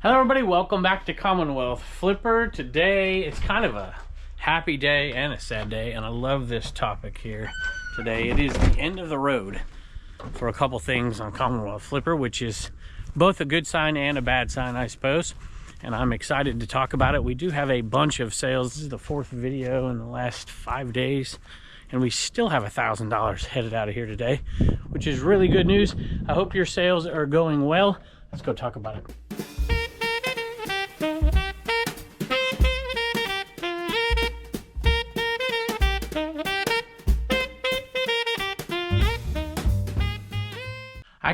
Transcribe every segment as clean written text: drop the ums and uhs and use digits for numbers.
Hello everybody, welcome back to Commonwealth Flipper. Today it's kind of a happy day and a sad day, and I love this topic here today. It is the end of the road for a couple things on Commonwealth Flipper, which is both a good sign and a bad sign, I suppose, and I'm excited to talk about it. We do have a bunch of sales. This is the fourth video in the last 5 days, and we still have $1,000 headed out of here today, which is really good news. I hope your sales are going well. Let's go talk about it.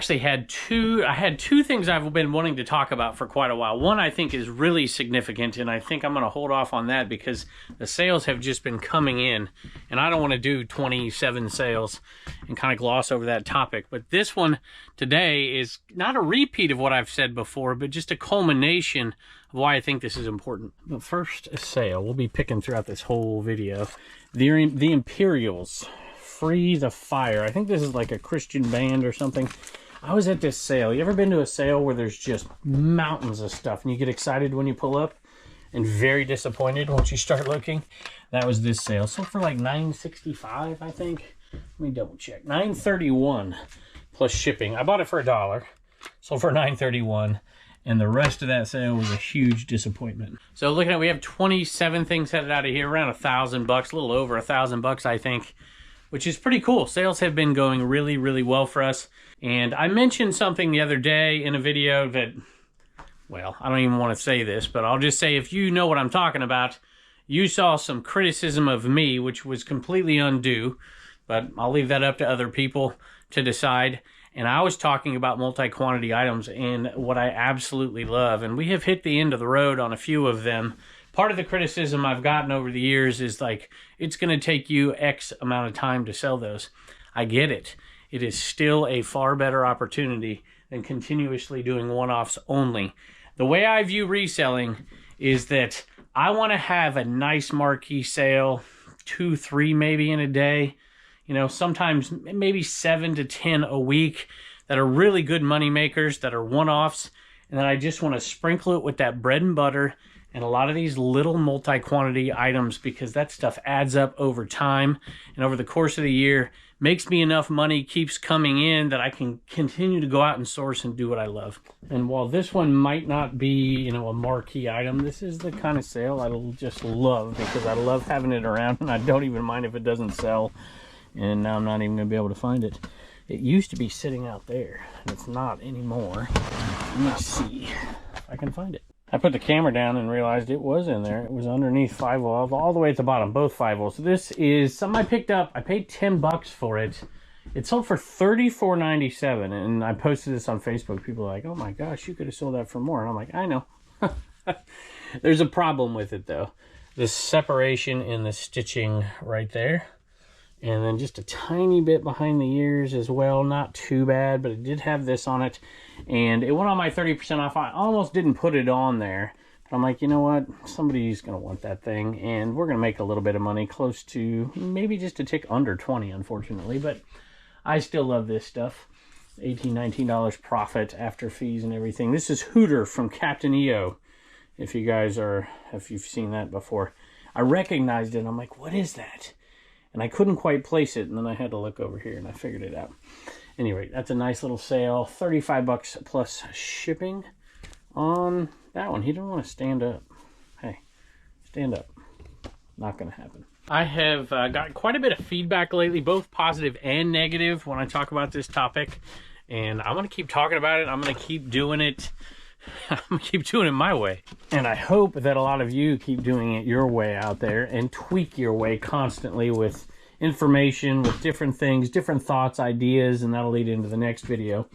I had two things I've been wanting to talk about for quite a while. One I think is really significant, and I think I'm going to hold off on that because the sales have just been coming in, and I don't want to do 27 sales and kind of gloss over that topic. But this one today is not a repeat of what I've said before, but just a culmination of why I think this is important. But first, a sale. We'll be picking throughout this whole video. The Imperials, Free the Fire. I think this is like a Christian band or something. I was at this sale. You ever been to a sale where there's just mountains of stuff and you get excited when you pull up and very disappointed once you start looking? That was this sale. Sold for like $9.65, I think. Let me double check. $9.31 plus shipping. I bought it for $1. Sold for $9.31. And the rest of that sale was a huge disappointment. So looking at, we have 27 things headed out of here, around $1,000, a little over $1,000, I think, which is pretty cool. Sales have been going really, really well for us. And I mentioned something the other day in a video that, well, I don't even want to say this, but I'll just say if you know what I'm talking about, you saw some criticism of me, which was completely undue, but I'll leave that up to other people to decide. And I was talking about multi-quantity items and what I absolutely love. And we have hit the end of the road on a few of them. Part of the criticism I've gotten over the years is like, it's going to take you X amount of time to sell those. I get it. It is still a far better opportunity than continuously doing one-offs only. The way I view reselling is that I want to have a nice marquee sale, 2, 3 maybe in a day. You know, sometimes maybe 7 to 10 a week that are really good money makers, that are one-offs. And then I just want to sprinkle it with that bread and butter and a lot of these little multi-quantity items, because that stuff adds up over time and over the course of the year, makes me enough money, keeps coming in, that I can continue to go out and source and do what I love. And while this one might not be, you know, a marquee item, this is the kind of sale I just love, because I love having it around and I don't even mind if it doesn't sell. And now I'm not even going to be able to find it. It used to be sitting out there, and it's not anymore. Let me see if I can find it. I put the camera down and realized it was in there. It was underneath 5-0, all the way at the bottom, both 5-0. So this is something I picked up. I paid $10 for it. It sold for $34.97, and I posted this on Facebook. People are like, oh my gosh, you could have sold that for more. And I'm like, I know. There's a problem with it, though. This separation in the stitching right there. And then just a tiny bit behind the ears as well. Not too bad, but it did have this on it. And it went on my 30% off. I almost didn't put it on there. But I'm like, you know what? Somebody's going to want that thing. And we're going to make a little bit of money, close to maybe just a tick under 20, unfortunately. But I still love this stuff. $18, $19 profit after fees and everything. This is Hooter from Captain EO. If you've seen that before. I recognized it. And I'm like, what is that? And I couldn't quite place it, and then I had to look over here, and I figured it out. Anyway, that's a nice little sale. $35 plus shipping on that one. He didn't want to stand up. Hey, stand up. Not going to happen. I have got quite a bit of feedback lately, both positive and negative, when I talk about this topic. And I'm going to keep talking about it. I'm going to keep doing it. I'm going to keep doing it my way. And I hope that a lot of you keep doing it your way out there and tweak your way constantly with information, with different things, different thoughts, ideas, and that'll lead into the next video.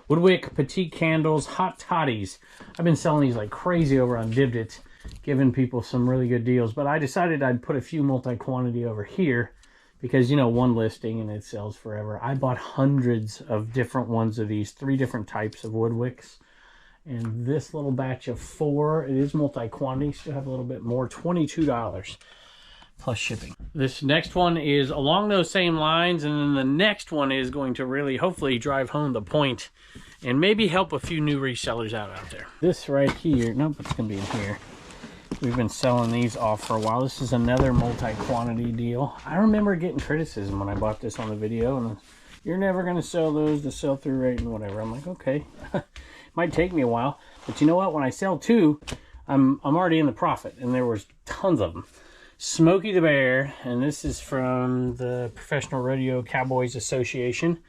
Woodwick Petite Candles, Hot Toddies. I've been selling these like crazy over on Dibdit, giving people some really good deals. But I decided I'd put a few multi-quantity over here because, you know, one listing and it sells forever. I bought hundreds of different ones of these, 3 different types of Woodwicks. And this little batch of 4, it is multi-quantity, still have a little bit more, $22. plus shipping. This next one is along those same lines, and then the next one is going to really hopefully drive home the point and maybe help a few new resellers out there. This right here, nope, it's gonna be in here. We've been selling these off for a while. This is another multi-quantity deal. I remember getting criticism when I bought this on the video, and you're never gonna sell those, the sell-through rate and whatever. I'm like, okay, might take me a while, but you know what? When I sell two, I'm already in the profit, and there was tons of them. Smokey the Bear, and this is from the Professional Rodeo Cowboys Association,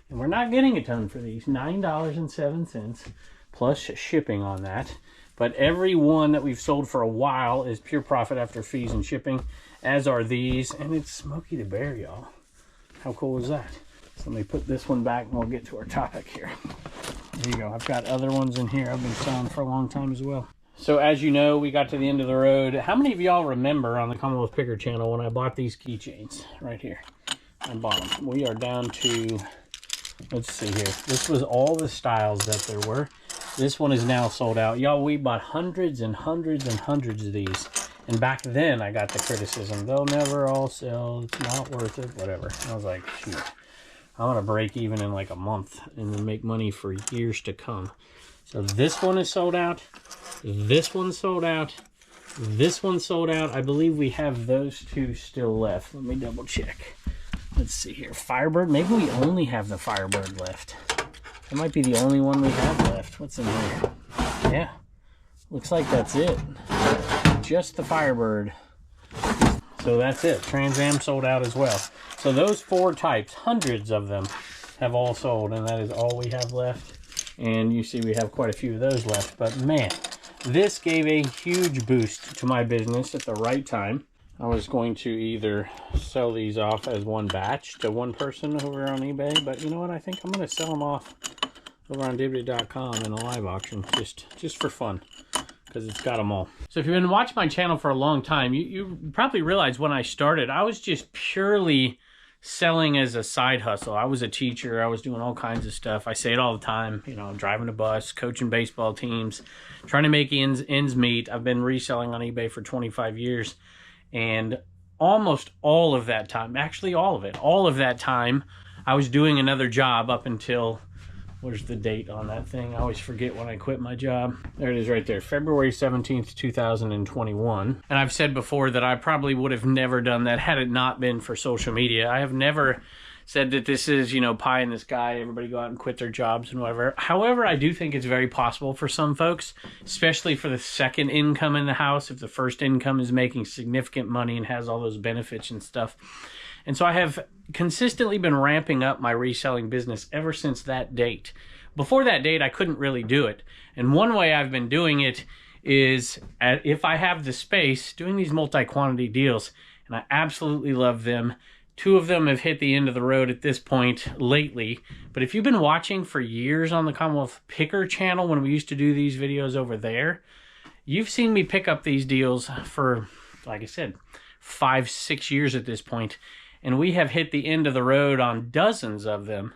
and we're not getting a ton for these. $9.07 plus shipping on that. But every one that we've sold for a while is pure profit after fees and shipping, as are these, and it's Smokey the Bear, y'all. How cool is that? So let me put this one back and we'll get to our topic here. There you go. I've got other ones in here I've been selling for a long time as well. So as you know, we got to the end of the road. How many of y'all remember on the Commonwealth Picker channel when I bought these keychains right here? I bought them. We are down to, let's see here. This was all the styles that there were. This one is now sold out. Y'all, we bought hundreds and hundreds and hundreds of these. And back then I got the criticism, they'll never all sell, it's not worth it, whatever. I was like, shoot, I'm gonna break even in like a month and then make money for years to come. So this one is sold out. This one's sold out. This one's sold out. I believe we have those two still left. Let me double check. Let's see here. Firebird. Maybe we only have the Firebird left. That might be the only one we have left. What's in here? Yeah. Looks like that's it. Just the Firebird. So that's it. Trans Am sold out as well. So those four types, hundreds of them, have all sold, and that is all we have left. And you see we have quite a few of those left. But man, this gave a huge boost to my business at the right time. I was going to either sell these off as one batch to one person over on eBay, but you know what? I think I'm going to sell them off over on Dibbity.com in a live auction just for fun, because it's got them all. So if you've been watching my channel for a long time, you probably realized when I started, I was just purely selling as a side hustle. I was a teacher. I was doing all kinds of stuff. I say it all the time, you know, driving a bus, coaching baseball teams, trying to make ends meet. I've been reselling on eBay for 25 years. And almost all of that time, actually all of that time, I was doing another job up until, where's the date on that thing? I always forget when I quit my job. There it is right there, February 17th, 2021. And I've said before that I probably would have never done that had it not been for social media. I have never said that this is, you know, pie in the sky, everybody go out and quit their jobs and whatever. However, I do think it's very possible for some folks, especially for the second income in the house, if the first income is making significant money and has all those benefits and stuff. And so I have consistently been ramping up my reselling business ever since that date. Before that date, I couldn't really do it. And one way I've been doing it is, if I have the space, doing these multi-quantity deals, and I absolutely love them. Two of them have hit the end of the road at this point lately. But if you've been watching for years on the Commonwealth Picker channel, when we used to do these videos over there, you've seen me pick up these deals for, like I said, 5-6 years at this point. And we have hit the end of the road on dozens of them.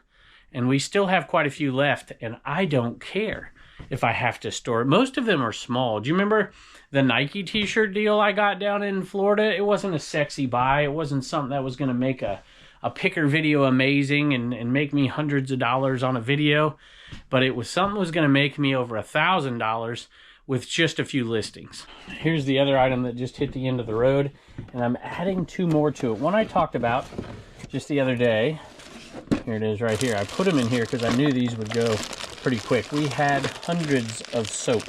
And we still have quite a few left. And I don't care if I have to store it. Most of them are small. Do you remember the Nike t-shirt deal I got down in Florida? It wasn't a sexy buy. It wasn't something that was going to make a picker video amazing and make me hundreds of dollars on a video. But it was something that was going to make me over $1,000 with just a few listings. Here's the other item that just hit the end of the road. And I'm adding two more to it. One I talked about just the other day. Here it is right here. I put them in here because I knew these would go pretty quick. We had hundreds of soap.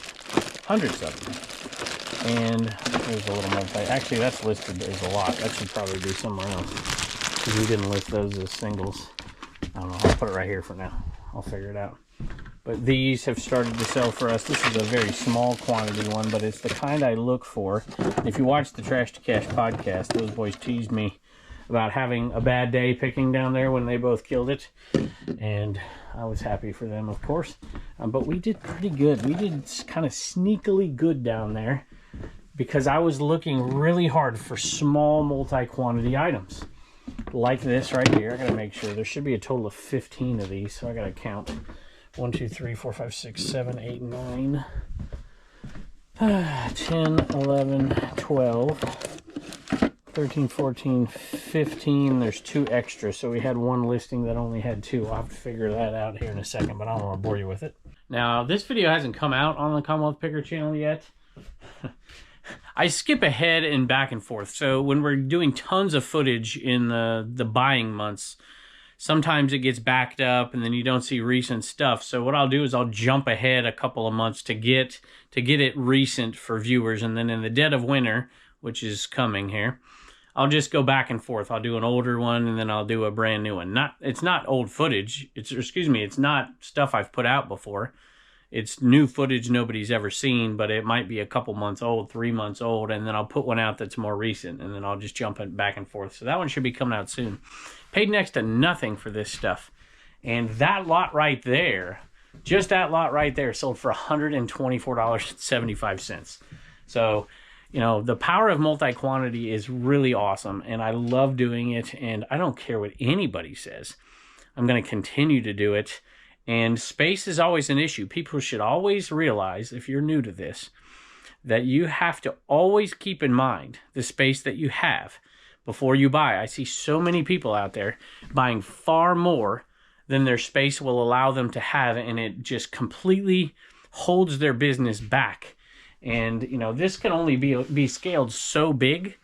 Hundreds of them. And there's a little multi. Actually, that's listed as a lot. That should probably be somewhere else, because we didn't list those as singles. I don't know. I'll put it right here for now. I'll figure it out. But these have started to sell for us. This is a very small quantity one, but it's the kind I look for. If you watch the Trash to Cash podcast, those boys teased me about having a bad day picking down there when they both killed it. And I was happy for them, of course. But we did pretty good. We did kind of sneakily good down there because I was looking really hard for small multi-quantity items. Like this right here. I gotta make sure. There should be a total of 15 of these, so I gotta count. 1, 2, 3, 4, 5, 6, 7, 8, 9, 10, 11, 12, 13, 14, 15. There's 2 extra, so we had one listing that only had 2. I'll have to figure that out here in a second, but I don't want to bore you with it. Now, this video hasn't come out on the Commonwealth Picker channel yet. I skip ahead and back and forth. So when we're doing tons of footage in the buying months, sometimes it gets backed up and then you don't see recent stuff. So what I'll do is I'll jump ahead a couple of months to get it recent for viewers. And then in the dead of winter, which is coming here, I'll just go back and forth. I'll do an older one and then I'll do a brand new one. It's not old footage. It's not stuff I've put out before. It's new footage nobody's ever seen, but it might be a couple months old, 3 months old, and then I'll put one out that's more recent, and then I'll just jump it back and forth. So that one should be coming out soon. Paid next to nothing for this stuff. And that lot right there, just that lot right there, sold for $124.75. So, you know, the power of multi-quantity is really awesome, and I love doing it, and I don't care what anybody says. I'm going to continue to do it. And space is always an issue. People should always realize, if you're new to this, that you have to always keep in mind the space that you have before you buy. I see so many people out there buying far more than their space will allow them to have, and it just completely holds their business back. And, you know, this can only be scaled so big,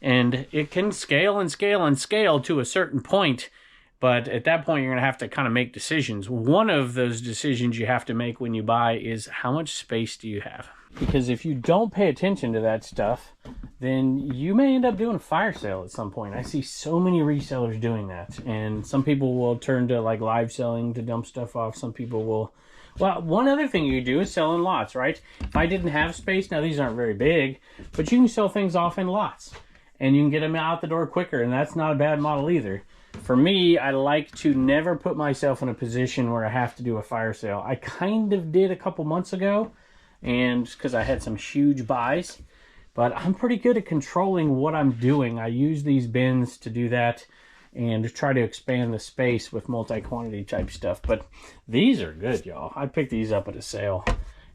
and it can scale and scale and scale to a certain point. But at that point, you're going to have to kind of make decisions. One of those decisions you have to make when you buy is how much space do you have? Because if you don't pay attention to that stuff, then you may end up doing a fire sale at some point. I see so many resellers doing that. And some people will turn to like live selling to dump stuff off. Some people will... Well, one other thing you do is sell in lots, right? If I didn't have space, now these aren't very big, but you can sell things off in lots. And you can get them out the door quicker, and that's not a bad model either. For me, I like to never put myself in a position where I have to do a fire sale. I kind of did a couple months ago, and because I had some huge buys, but I'm pretty good at controlling what I'm doing. I use these bins to do that and try to expand the space with multi-quantity type stuff. But these are good, y'all. I picked these up at a sale,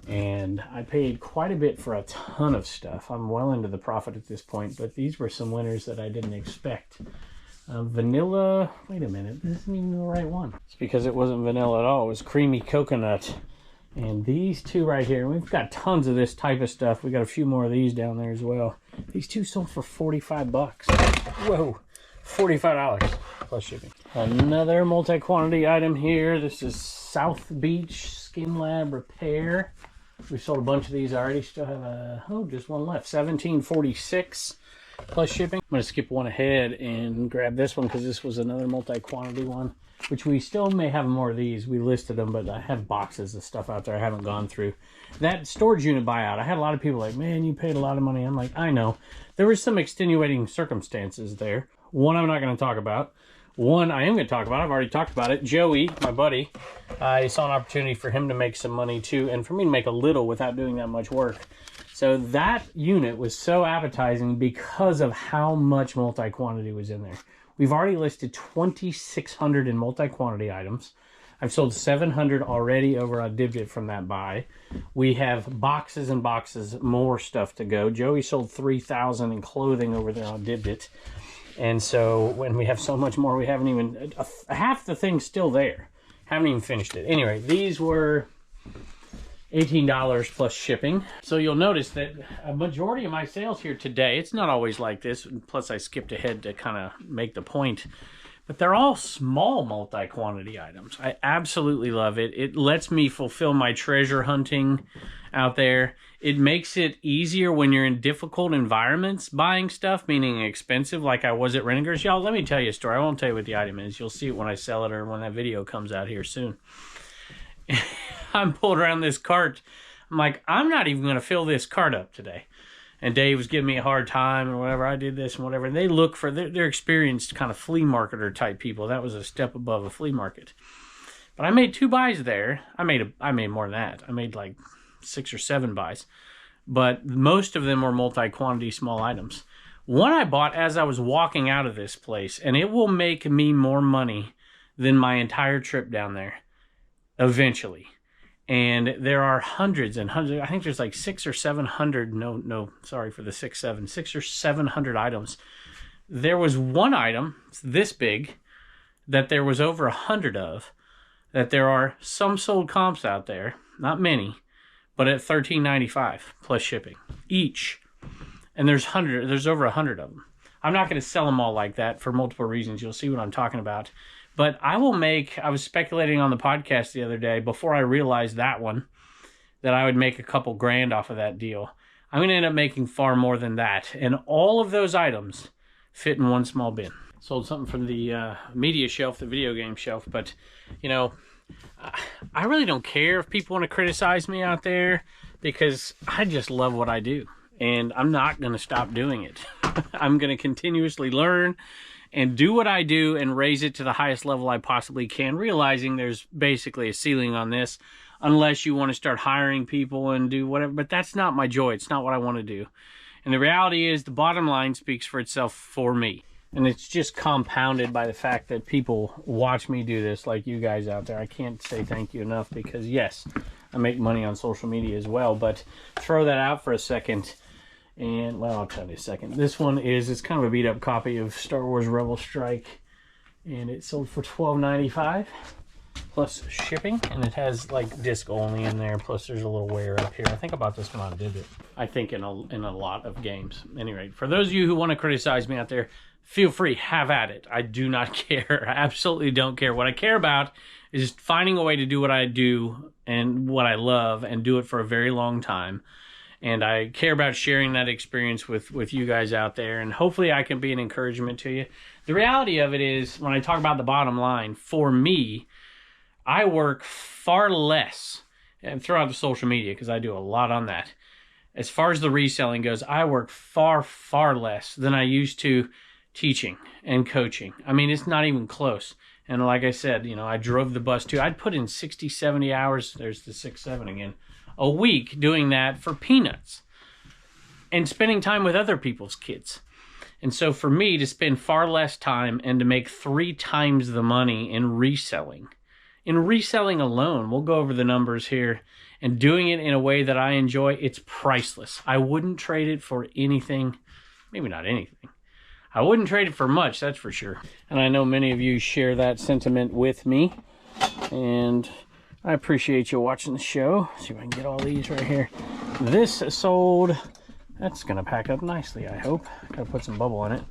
and I paid quite a bit for a ton of stuff. I'm well into the profit at this point, but these were some winners that I didn't expect. Vanilla, wait a minute, this isn't even the right one. It's because it wasn't vanilla at all. It was creamy coconut. And these 2 right here, we've got tons of this type of stuff. We got a few more of these down there as well. These 2 sold for 45 bucks. Whoa, $45 plus shipping. Another multi-quantity item here. This is South Beach Skin Lab Repair. We sold a bunch of these already. Still have just one left. $17.46 plus shipping. I'm going to skip one ahead and grab this one because this was another multi-quantity one, which we still may have more of these. We listed them, but I have boxes of stuff out there I haven't gone through. That storage unit buyout, I had a lot of people like, man, you paid a lot of money. I'm like, I know. There were some extenuating circumstances there. One I'm not going to talk about. One I am going to talk about. I've already talked about it. Joey, my buddy, I saw an opportunity for him to make some money too, and for me to make a little without doing that much work. So that unit was so appetizing because of how much multi-quantity was in there. We've already listed 2,600 in multi-quantity items. I've sold 700 already over on Dibdit from that buy. We have boxes and boxes more stuff to go. Joey sold 3,000 in clothing over there on Dibdit. And so when we have so much more, we haven't even... half the thing's still there. Haven't even finished it. Anyway, these were $18 plus shipping. So you'll notice that a majority of my sales here today, it's not always like this, plus I skipped ahead to kind of make the point, but they're all small multi-quantity items. I absolutely love it. It lets me fulfill my treasure hunting out there. It makes it easier when you're in difficult environments buying stuff, meaning expensive, like I was at Renninger's. Y'all, let me tell you a story. I won't tell you what the item is. You'll see it when I sell it or when that video comes out here soon. I'm pulled around this cart. I'm like, I'm not even going to fill this cart up today. And Dave was giving me a hard time and whatever. I did this and whatever. And they look for, they're experienced kind of flea marketer type people. That was a step above a flea market. But I made 2 buys there. I made more than that. I made like 6 or 7 buys. But most of them were multi-quantity small items. One I bought as I was walking out of this place. And it will make me more money than my entire trip down there. Eventually. And there are hundreds and hundreds. I think there's like 600 or 700. No, sorry for the 6 or 700 items. There was one item this big that there was over 100 of. That there are some sold comps out there, not many, but at $13.95 plus shipping each. And there's over 100 of them. I'm not going to sell them all like that for multiple reasons. You'll see what I'm talking about. But I was speculating on the podcast the other day before I realized that I would make a couple grand off of that deal. I'm going to end up making far more than that. And all of those items fit in one small bin. Sold something from the media shelf, the video game shelf. But, you know, I really don't care if people want to criticize me out there because I just love what I do. And I'm not going to stop doing it. I'm going to continuously learn and do what I do and raise it to the highest level I possibly can, realizing there's basically a ceiling on this unless you want to start hiring people and do whatever. But that's not my joy. It's not what I want to do. And the reality is the bottom line speaks for itself for me. And it's just compounded by the fact that people watch me do this, like you guys out there. I can't say thank you enough because, yes, I make money on social media as well. But throw that out for a second. And, well, I'll tell you a second. This one it's kind of a beat-up copy of Star Wars Rebel Strike. And it sold for $12.95 plus shipping. And it has, like, disc only in there. Plus, there's a little wear up here. I think I bought this one on Vivid. I think in a lot of games. Anyway, for those of you who want to criticize me out there, feel free. Have at it. I do not care. I absolutely don't care. What I care about is finding a way to do what I do and what I love and do it for a very long time. And I care about sharing that experience with you guys out there. And hopefully I can be an encouragement to you. The reality of it is, when I talk about the bottom line, for me, I work far less. And throw out the social media because I do a lot on that. As far as the reselling goes, I work far, far less than I used to teaching and coaching. I mean, it's not even close. And like I said, you know, I drove the bus too. I'd put in 60, 70 hours. There's the 6, 7 again. A week doing that for peanuts and spending time with other people's kids. And so for me to spend far less time and to make 3 times the money in reselling alone, we'll go over the numbers here, and doing it in a way that I enjoy, it's priceless. I wouldn't trade it for anything, maybe not anything. I wouldn't trade it for much, that's for sure. And I know many of you share that sentiment with me. And I appreciate you watching the show. Let's see if I can get all these right here. This sold, that's gonna pack up nicely, I hope. Gotta put some bubble in it.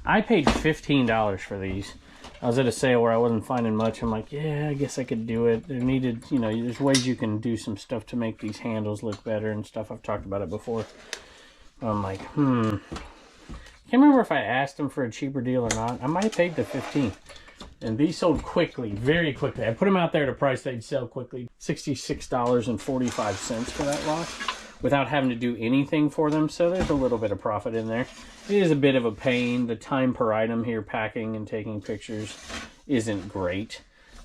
I paid $15 for these. I was at a sale where I wasn't finding much. I'm like, yeah, I guess I could do it. There needed, you know, there's ways you can do some stuff to make these handles look better and stuff. I've talked about it before. I'm like, can't remember if I asked them for a cheaper deal or not. I might have paid the $15. And these sold quickly, very quickly. I put them out there at a price they'd sell quickly. $66.45 for that lot without having to do anything for them. So there's a little bit of profit in there. It is a bit of a pain. The time per item here, packing and taking pictures, isn't great.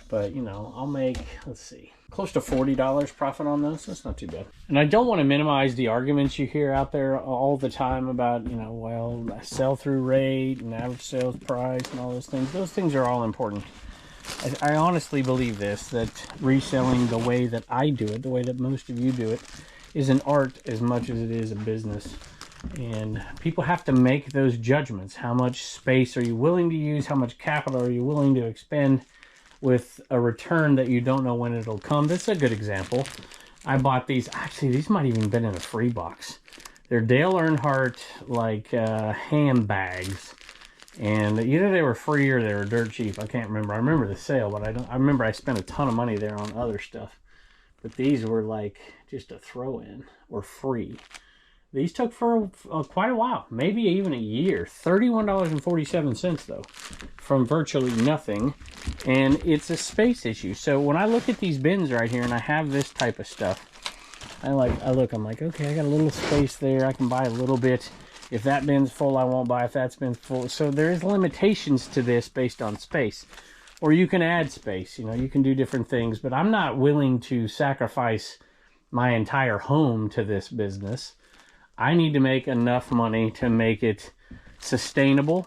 But, you know, I'll make, let's see, close to $40 profit on those. That's not too bad. And I don't want to minimize the arguments you hear out there all the time about, you know, well, sell-through rate and average sales price and all those things. Those things are all important. I honestly believe this, that reselling the way that I do it, the way that most of you do it, is an art as much as it is a business. And people have to make those judgments. How much space are you willing to use? How much capital are you willing to expend with a return that you don't know when it'll come? This is a good example. I bought these. Actually, these might even been in a free box. They're Dale Earnhardt, like, ham bags. And either they were free or they were dirt cheap. I can't remember. I remember the sale, but I remember I spent a ton of money there on other stuff. But these were like just a throw-in or free. These took for quite a while, maybe even a year. $31.47 though, from virtually nothing. And it's a space issue. So when I look at these bins right here and I have this type of stuff, I'm like, okay, I got a little space there. I can buy a little bit. If that bin's full, I won't buy. If that's been full. So there is limitations to this based on space. Or you can add space, you know, you can do different things. But I'm not willing to sacrifice my entire home to this business. I need to make enough money to make it sustainable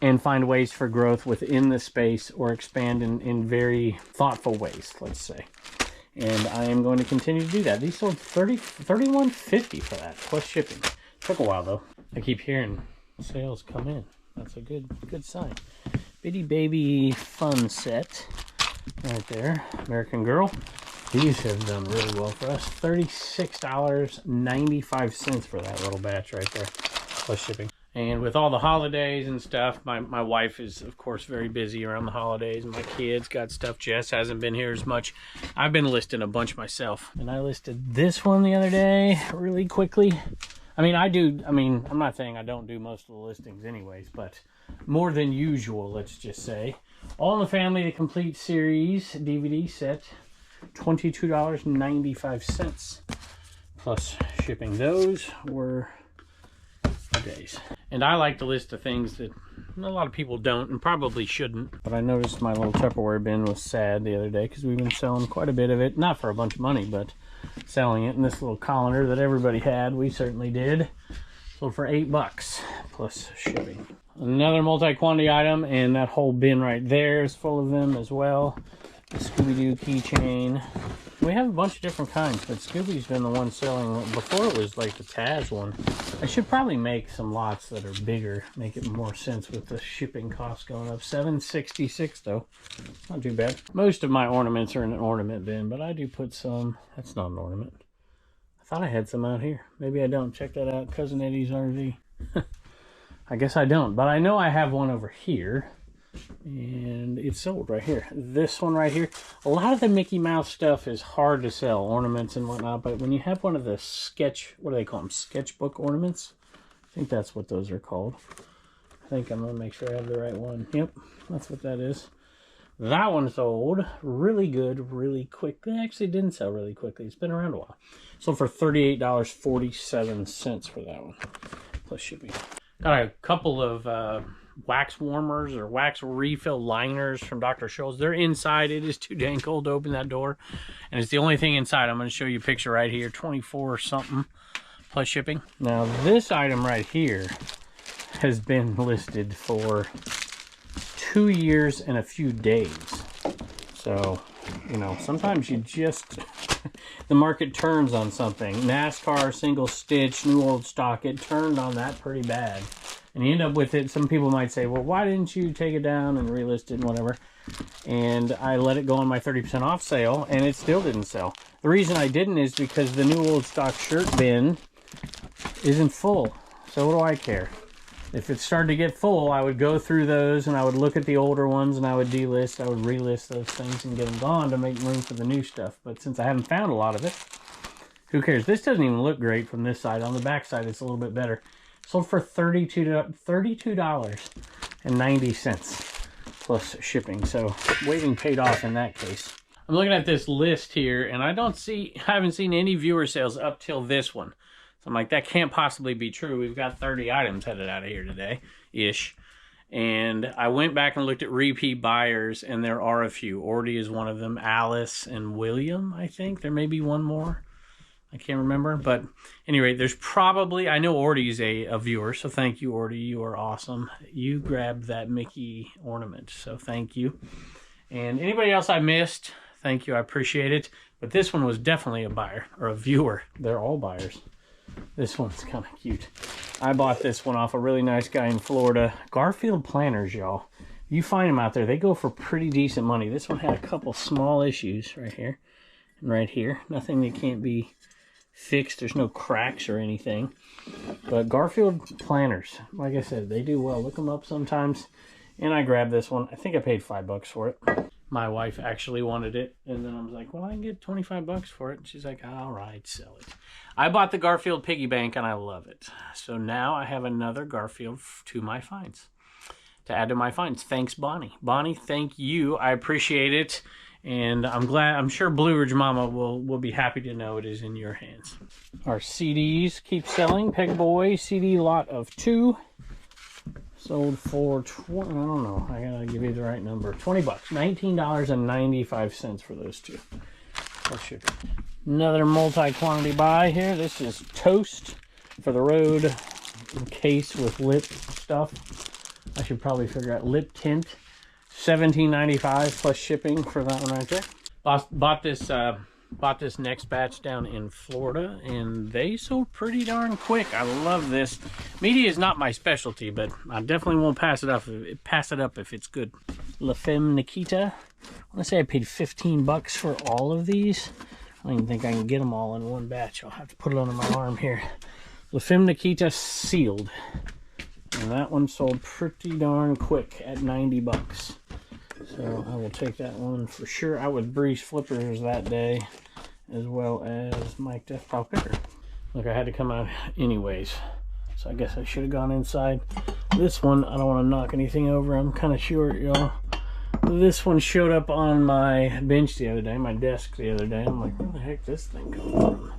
and find ways for growth within the space or expand in very thoughtful ways, let's say. and I am going to continue to do that. These sold $31.50 for that, plus shipping. Took a while though. I keep hearing sales come in. That's a good sign. Bitty Baby Fun Set right there. American Girl. These have done really well for us. $36.95 for that little batch right there, plus shipping. And with all the holidays and stuff, my wife is, of course, very busy around the holidays. My kids got stuff. Jess hasn't been here as much. I've been listing a bunch myself. And I listed this one the other day really quickly. I mean, I'm not saying I don't do most of the listings anyways, but more than usual, let's just say. All in the Family, the complete series DVD set, $22.95 plus shipping. Those were the days. And I like to list the things that a lot of people don't and probably shouldn't. But I noticed my little Tupperware bin was sad the other day because we've been selling quite a bit of it. Not for a bunch of money, but selling it. And this little colander that everybody had, we certainly did. Sold for $8 plus shipping. Another multi-quantity item, and that whole bin right there is full of them as well. The Scooby-Doo keychain. We have a bunch of different kinds, but Scooby's been the one selling. Before it was like the Taz one. I should probably make some lots that are bigger, make it more sense with the shipping costs going up. $7.66 though, not too bad. Most of my ornaments are in an ornament bin, but I do put some. That's not an ornament. I thought I had some out here. Maybe I don't. Check that out, Cousin Eddie's RV. I guess I don't, but I know I have one over here. And it's sold right here. This one right here. A lot of the Mickey Mouse stuff is hard to sell, ornaments and whatnot, but when you have one of the what do they call them? Sketchbook ornaments? I think that's what those are called. I think I'm going to make sure I have the right one. Yep, that's what that is. That one sold really good, really quick. It actually didn't sell really quickly. It's been around a while. Sold for $38.47 for that one, plus shipping. Got a couple of wax warmers or wax refill liners from Dr. Scholl's. They're inside. It is too dang cold to open that door, and it's the only thing inside. I'm going to show you a picture right here. 24 or something plus shipping. Now this item right here has been listed for 2 years and a few days. So, you know, sometimes you just the market turns on something. NASCAR single stitch, new old stock, it turned on that pretty bad. And you end up with it. Some people might say, well, why didn't you take it down and relist it and whatever? And I let it go on my 30% off sale, and it still didn't sell. The reason I didn't is because the new old stock shirt bin isn't full. So what do I care? If it started to get full, I would go through those, and I would look at the older ones, and I would delist. I would relist those things and get them gone to make room for the new stuff. But since I haven't found a lot of it, who cares? This doesn't even look great from this side. On the back side, it's a little bit better. Sold for $32.90 plus shipping. So waiting paid off in that case. I'm looking at this list here, and I haven't seen any viewer sales up till this one. So I'm like, that can't possibly be true. We've got 30 items headed out of here today-ish. And I went back and looked at repeat buyers, and there are a few. Ordy is one of them. Alice and William, I think. There may be one more. I can't remember, but anyway, there's probably, I know Ordy's a viewer, so thank you, Ordy. You are awesome. You grabbed that Mickey ornament, so thank you. And anybody else I missed, thank you. I appreciate it. But this one was definitely a buyer or a viewer. They're all buyers. This one's kind of cute. I bought this one off a really nice guy in Florida. Garfield planners, y'all. You find them out there. They go for pretty decent money. This one had a couple small issues right here and right here. Nothing that can't be fixed. There's no cracks or anything. But Garfield planners, like I said, they do well. Look them up sometimes. And I grabbed this one. I think I paid $5 for it. My wife actually wanted it, and then I was like, well, I can get 25 bucks for it. And she's like, all right, sell it. I bought the Garfield piggy bank, and I love it. So now I have another Garfield to my finds, to add to my finds. Thanks, Bonnie. Bonnie, thank you. I appreciate it. And I'm sure Blue Ridge Mama will be happy to know it is in your hands. Our CDs keep selling. Peg Boy CD lot of 2. Sold for, I don't know, I gotta give you the right number. 20 bucks, $19.95 for those two. Another multi-quantity buy here. This is Toast for the road case with lip stuff. I should probably figure out lip tint. $17.95 plus shipping for that one right there. Bought this Bought this next batch down in Florida, and they sold pretty darn quick. I love this. Media is not my specialty, but I definitely won't pass it up if it's good. La Femme Nikita. I want to say I paid 15 bucks for all of these. I don't even think I can get them all in one batch. I'll have to put it under my arm here. La Femme Nikita sealed. And that one sold pretty darn quick at 90 bucks. So I will take that one for sure. I would breeze flippers that day, as well as Mike Death Pile Picker. Look, I had to come out anyways. So I guess I should have gone inside. This one, I don't want to knock anything over. I'm kind of short, y'all. This one showed up on my bench the other day, my desk the other day. I'm like, where the heck did this thing come from?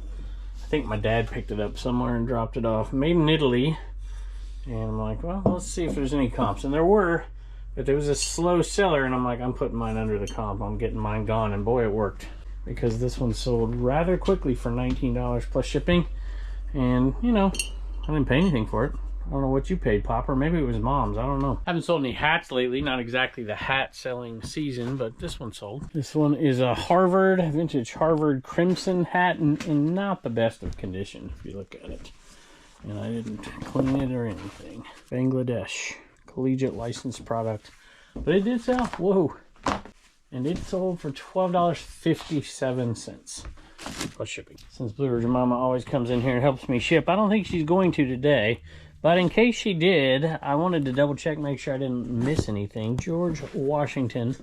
I think my dad picked it up somewhere and dropped it off. Made in Italy. And I'm like, well, let's see if there's any comps. And there were, but there was a slow seller, and I'm like, I'm putting mine under the comp. I'm getting mine gone, and boy, it worked. Because this one sold rather quickly for $19 plus shipping. And, you know, I didn't pay anything for it. I don't know what you paid, Popper. Maybe it was Mom's. I don't know. I haven't sold any hats lately. Not exactly the hat selling season, but this one sold. This one is a vintage Harvard crimson hat, and not the best of condition if you look at it. And I didn't clean it or anything. Bangladesh collegiate licensed product, but it did sell. Whoa! And it sold for $12.57 plus shipping. Since Blue Ridge Mama always comes in here and helps me ship, I don't think she's going to today, but in case she did, I wanted to double check, make sure I didn't miss anything. George Washington.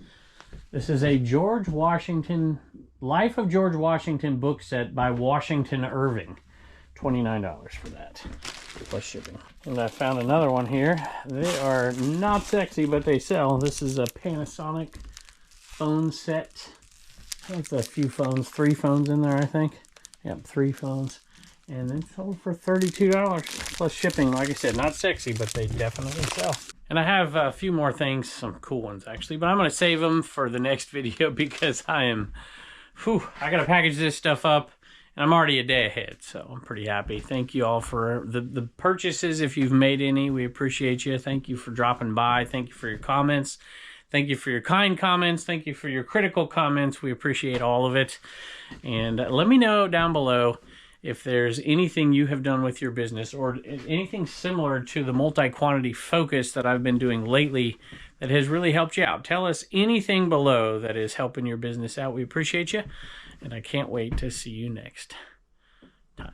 This is a George Washington, Life of George Washington book set by Washington Irving. $29 for that, plus shipping. And I found another one here. They are not sexy, but they sell. This is a Panasonic phone set. That's a few phones, 3 phones in there, I think. Yep, 3 phones. And it sold for $32 plus shipping. Like I said, not sexy, but they definitely sell. And I have a few more things, some cool ones actually, but I'm going to save them for the next video because I got to package this stuff up. And I'm already a day ahead, so I'm pretty happy. Thank you all for the purchases. If you've made any, we appreciate you. Thank you for dropping by. Thank you for your comments. Thank you for your kind comments. Thank you for your critical comments. We appreciate all of it. And let me know down below if there's anything you have done with your business or anything similar to the multi-quantity focus that I've been doing lately that has really helped you out. Tell us anything below that is helping your business out. We appreciate you. And I can't wait to see you next time.